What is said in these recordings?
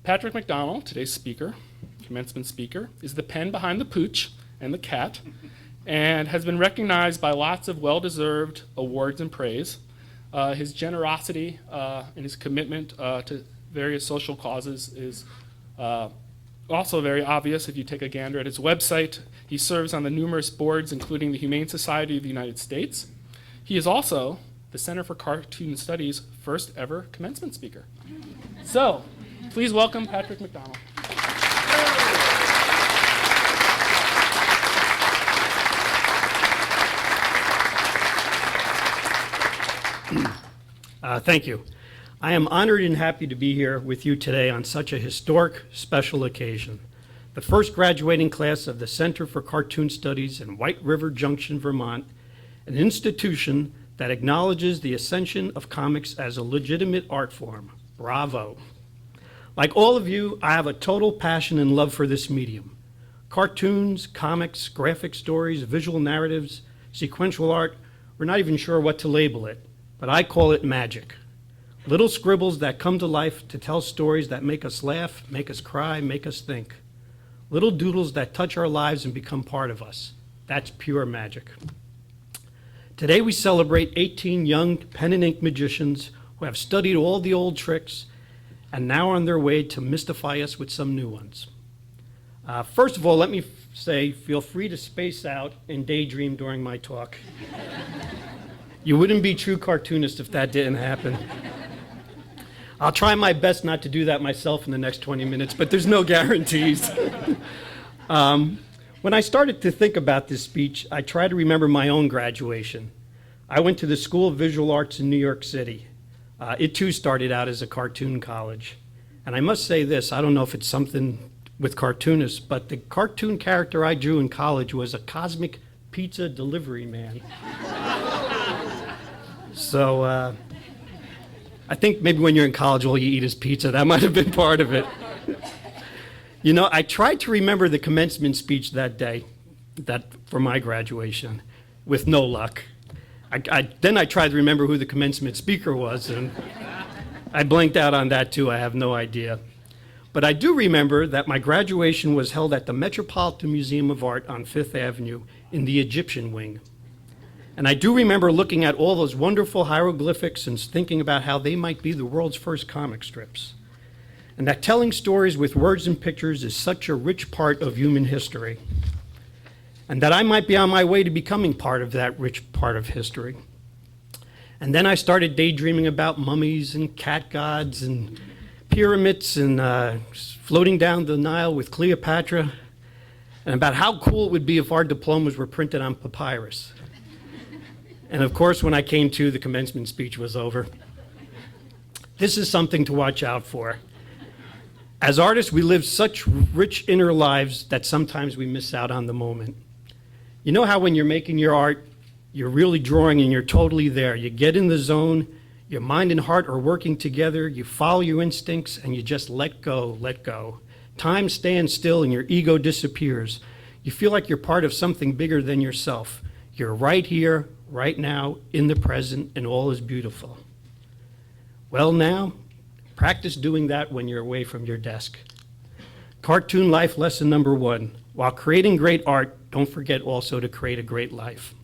Patrick McDonnell, today's speaker, commencement speaker, is the pen behind the pooch and the cat, and has been recognized by lots of well-deserved awards and praise. His generosity and his commitment to various social causes is also very obvious if you take a gander at his website. He serves on the numerous boards, including the Humane Society of the United States. He is also the Center for Cartoon Studies' first ever commencement speaker. So, please welcome Patrick McDonnell. Thank you. I am honored and happy to be here with you today on such a historic, special occasion. The first graduating class of the Center for Cartoon Studies in White River Junction, Vermont, an institution that acknowledges the ascension of comics as a legitimate art form. Bravo. Like all of you, I have a total passion and love for this medium. Cartoons, comics, graphic stories, visual narratives, sequential art, we're not even sure what to label it, but I call it magic. Little scribbles that come to life to tell stories that make us laugh, make us cry, make us think. Little doodles that touch our lives and become part of us. That's pure magic. Today we celebrate 18 young pen and ink magicians who have studied all the old tricks and now are on their way to mystify us with some new ones. First of all, let me say, feel free to space out and daydream during my talk. You wouldn't be true cartoonists if that didn't happen. I'll try my best not to do that myself in the next 20 minutes, but there's no guarantees. When I started to think about this speech, I tried to remember my own graduation. I went to the School of Visual Arts in New York City. It too started out as a cartoon college. And I must say this, I don't know if it's something with cartoonists, but the cartoon character I drew in college was a cosmic pizza delivery man. So I think maybe when you're in college, all you eat is pizza. That might have been part of it. You know, I tried to remember the commencement speech that day, for my graduation, with no luck. Then I tried to remember who the commencement speaker was, and I blanked out on that too. I have no idea. But I do remember that my graduation was held at the Metropolitan Museum of Art on Fifth Avenue in the Egyptian wing. And I do remember looking at all those wonderful hieroglyphics and thinking about how they might be the world's first comic strips. And that telling stories with words and pictures is such a rich part of human history. And that I might be on my way to becoming part of that rich part of history. And then I started daydreaming about mummies and cat gods and pyramids and floating down the Nile with Cleopatra, and about how cool it would be if our diplomas were printed on papyrus. And of course, when I came to, the commencement speech was over. This is something to watch out for. As artists, we live such rich inner lives that sometimes we miss out on the moment. You know how when you're making your art, you're really drawing and you're totally there. You get in the zone, your mind and heart are working together, you follow your instincts, and you just let go, let go. Time stands still and your ego disappears. You feel like you're part of something bigger than yourself. You're right here, right now, in the present, and all is beautiful. Well, now, practice doing that when you're away from your desk. Cartoon life lesson number 1. While creating great art, don't forget also to create a great life.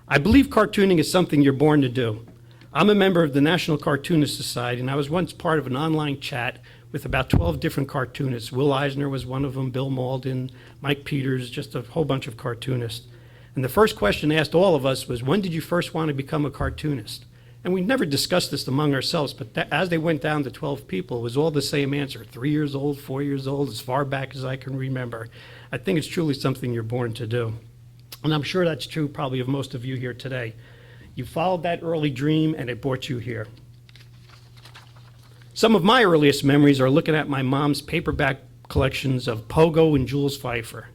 I believe cartooning is something you're born to do. I'm a member of the National Cartoonist Society, and I was once part of an online chat with about 12 different cartoonists. Will Eisner was one of them, Bill Malden, Mike Peters, just a whole bunch of cartoonists. And the first question asked all of us was, when did you first want to become a cartoonist? And we never discussed this among ourselves, but as they went down to 12 people, it was all the same answer, 3 years old, 4 years old, as far back as I can remember. I think it's truly something you're born to do. And I'm sure that's true probably of most of you here today. You followed that early dream and it brought you here. Some of my earliest memories are looking at my mom's paperback collections of Pogo and Jules Feiffer.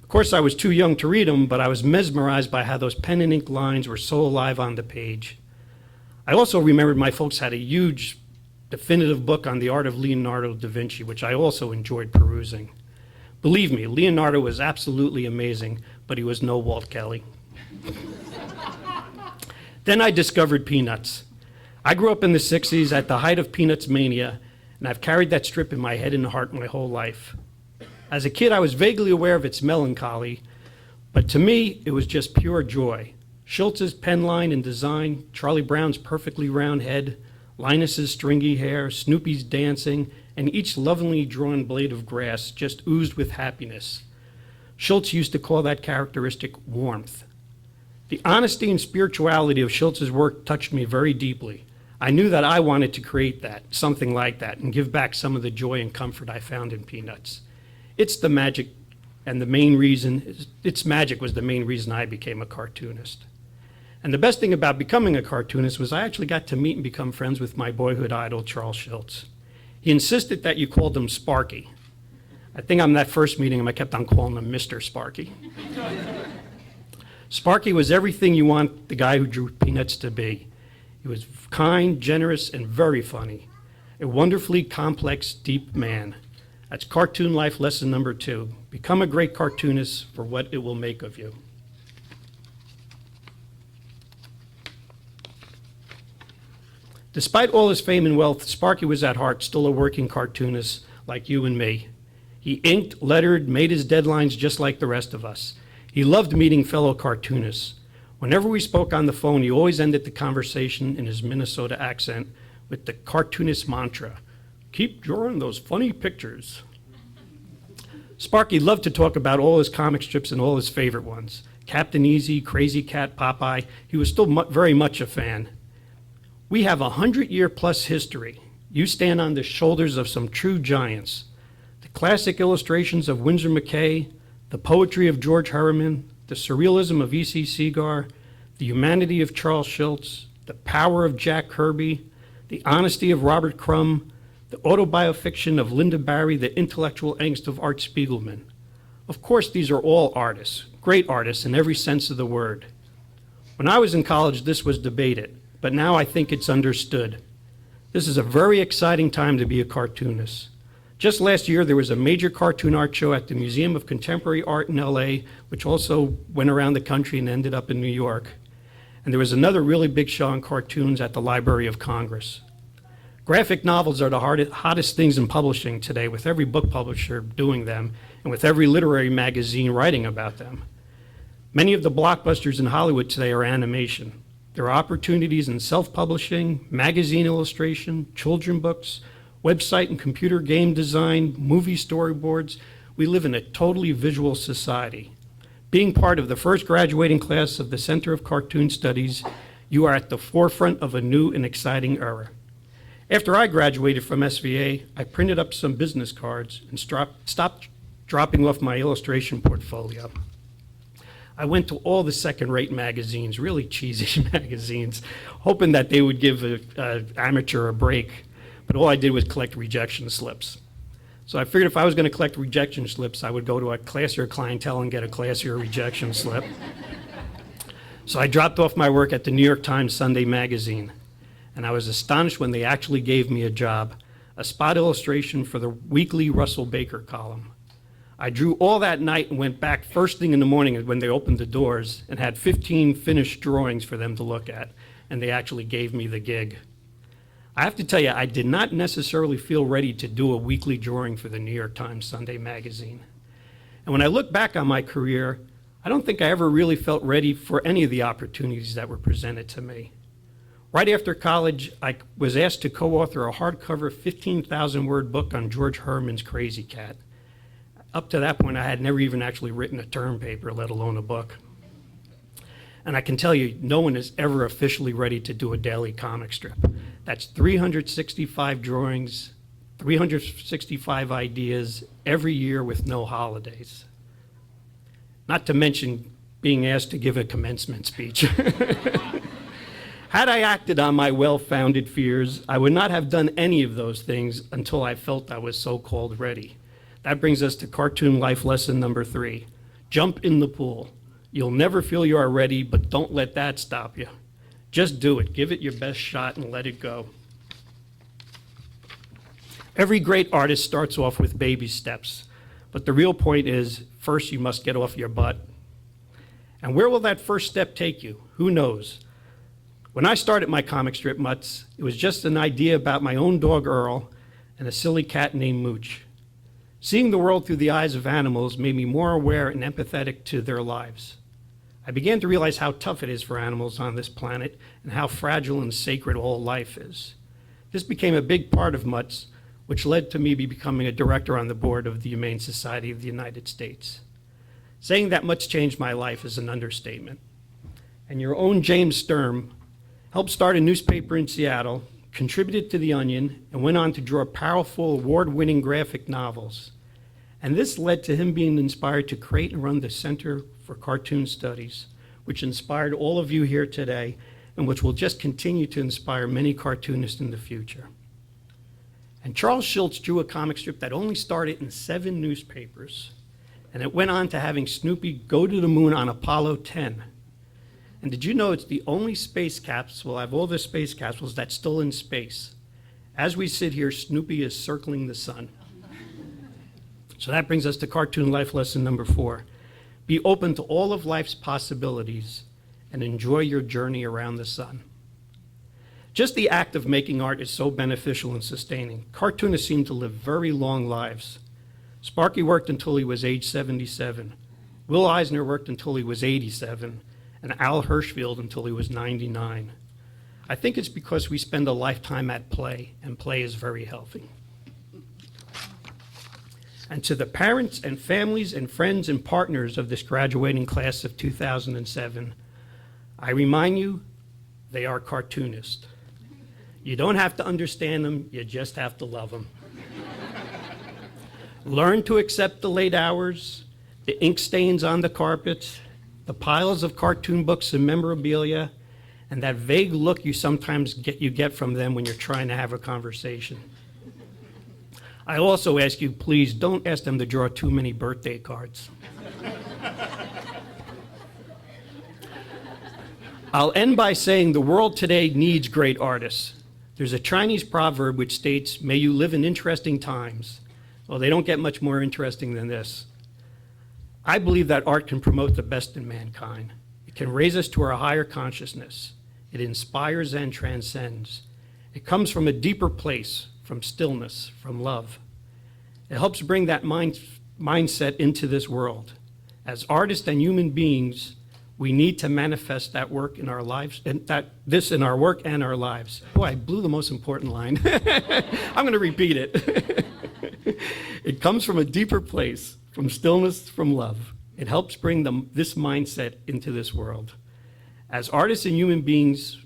Of course, I was too young to read them, but I was mesmerized by how those pen and ink lines were so alive on the page. I also remembered my folks had a huge definitive book on the art of Leonardo da Vinci, which I also enjoyed perusing. Believe me, Leonardo was absolutely amazing, but he was no Walt Kelly. Then I discovered Peanuts. I grew up in the 60s at the height of Peanuts mania, and I've carried that strip in my head and heart my whole life. As a kid, I was vaguely aware of its melancholy, but to me, it was just pure joy. Schultz's pen line and design, Charlie Brown's perfectly round head, Linus's stringy hair, Snoopy's dancing, and each lovingly drawn blade of grass just oozed with happiness. Schultz used to call that characteristic warmth. The honesty and spirituality of Schultz's work touched me very deeply. I knew that I wanted to create that, something like that, and give back some of the joy and comfort I found in Peanuts. Its magic was the main reason I became a cartoonist. And the best thing about becoming a cartoonist was I actually got to meet and become friends with my boyhood idol, Charles Schultz. He insisted that you called him Sparky. I think on that first meeting, I kept on calling him Mr. Sparky. Sparky was everything you want the guy who drew Peanuts to be. He was kind, generous, and very funny. A wonderfully complex, deep man. That's cartoon life lesson number 2. Become a great cartoonist for what it will make of you. Despite all his fame and wealth, Sparky was at heart still a working cartoonist like you and me. He inked, lettered, made his deadlines just like the rest of us. He loved meeting fellow cartoonists. Whenever we spoke on the phone, he always ended the conversation in his Minnesota accent with the cartoonist mantra, "Keep drawing those funny pictures." Sparky loved to talk about all his comic strips and all his favorite ones. Captain Easy, Crazy Cat, Popeye. He was still very much a fan. We have a 100-year-plus history. You stand on the shoulders of some true giants. The classic illustrations of Winsor McCay, the poetry of George Herriman, the surrealism of E.C. Segar, the humanity of Charles Schultz, the power of Jack Kirby, the honesty of Robert Crumb, the autobiofiction of Linda Barry, the intellectual angst of Art Spiegelman. Of course, these are all artists, great artists in every sense of the word. When I was in college, this was debated, but now I think it's understood. This is a very exciting time to be a cartoonist. Just last year, there was a major cartoon art show at the Museum of Contemporary Art in LA, which also went around the country and ended up in New York. And there was another really big show on cartoons at the Library of Congress. Graphic novels are the hottest things in publishing today, with every book publisher doing them and with every literary magazine writing about them. Many of the blockbusters in Hollywood today are animation. There are opportunities in self-publishing, magazine illustration, children books, website and computer game design, movie storyboards. We live in a totally visual society. Being part of the first graduating class of the Center of Cartoon Studies, you are at the forefront of a new and exciting era. After I graduated from SVA, I printed up some business cards and stopped dropping off my illustration portfolio. I went to all the second-rate magazines, really cheesy magazines, hoping that they would give an amateur a break, but all I did was collect rejection slips. So I figured if I was going to collect rejection slips, I would go to a classier clientele and get a classier rejection slip. So I dropped off my work at the New York Times Sunday magazine, and I was astonished when they actually gave me a job, a spot illustration for the weekly Russell Baker column. I drew all that night and went back first thing in the morning when they opened the doors and had 15 finished drawings for them to look at, and they actually gave me the gig. I have to tell you, I did not necessarily feel ready to do a weekly drawing for the New York Times Sunday magazine. And when I look back on my career, I don't think I ever really felt ready for any of the opportunities that were presented to me. Right after college, I was asked to co-author a hardcover 15,000-word book on George Herman's Crazy Cat. Up to that point, I had never even actually written a term paper, let alone a book. And I can tell you, no one is ever officially ready to do a daily comic strip. That's 365 drawings, 365 ideas every year with no holidays. Not to mention being asked to give a commencement speech. Had I acted on my well-founded fears, I would not have done any of those things until I felt I was so-called ready. That brings us to cartoon life lesson number 3. Jump in the pool. You'll never feel you are ready, but don't let that stop you. Just do it. Give it your best shot and let it go. Every great artist starts off with baby steps, but the real point is, first you must get off your butt. And where will that first step take you? Who knows? When I started my comic strip, Mutts, it was just an idea about my own dog, Earl, and a silly cat named Mooch. Seeing the world through the eyes of animals made me more aware and empathetic to their lives. I began to realize how tough it is for animals on this planet and how fragile and sacred all life is. This became a big part of Mutts, which led to me becoming a director on the board of the Humane Society of the United States. Saying that much changed my life is an understatement. And your own James Sturm helped start a newspaper in Seattle, contributed to The Onion, and went on to draw powerful, award-winning graphic novels. And this led to him being inspired to create and run the Center for Cartoon Studies, which inspired all of you here today, and which will just continue to inspire many cartoonists in the future. And Charles Schulz drew a comic strip that only started in 7 newspapers, and it went on to having Snoopy go to the moon on Apollo 10. And did you know it's the only space capsule, I have all the space capsules that's still in space. As we sit here, Snoopy is circling the sun. So that brings us to cartoon life lesson number 4. Be open to all of life's possibilities and enjoy your journey around the sun. Just the act of making art is so beneficial and sustaining. Cartoonists seem to live very long lives. Sparky worked until he was age 77. Will Eisner worked until he was 87, and Al Hirschfeld until he was 99. I think it's because we spend a lifetime at play, and play is very healthy. And to the parents and families and friends and partners of this graduating class of 2007, I remind you, they are cartoonists. You don't have to understand them, you just have to love them. Learn to accept the late hours, the ink stains on the carpet, the piles of cartoon books and memorabilia, and that vague look you sometimes get from them when you're trying to have a conversation. I also ask you, please don't ask them to draw too many birthday cards. I'll end by saying the world today needs great artists. There's a Chinese proverb which states, "May you live in interesting times." Well, they don't get much more interesting than this. I believe that art can promote the best in mankind. It can raise us to our higher consciousness. It inspires and transcends. It comes from a deeper place, from stillness, from love. It helps bring that mindset into this world. As artists and human beings, we need to manifest that work in our lives, and this in our work and our lives. Boy, I blew the most important line. I'm going to repeat it. It comes from a deeper place, from stillness, from love. It helps bring this mindset into this world. As artists and human beings,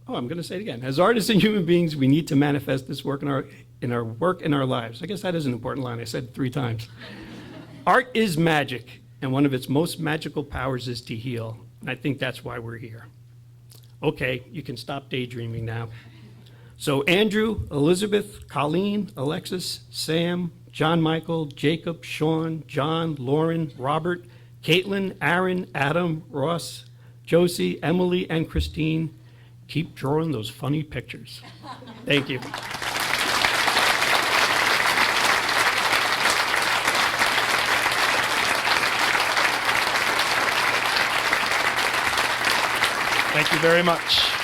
I'm going to say it again. As artists and human beings, we need to manifest this work in our work and our lives. I guess that is an important line. I said it 3 times. Art is magic, and one of its most magical powers is to heal. And I think that's why we're here. Okay, you can stop daydreaming now. So Andrew, Elizabeth, Colleen, Alexis, Sam, John Michael, Jacob, Sean, John, Lauren, Robert, Caitlin, Aaron, Adam, Ross, Josie, Emily, and Christine, keep drawing those funny pictures. Thank you. Thank you very much.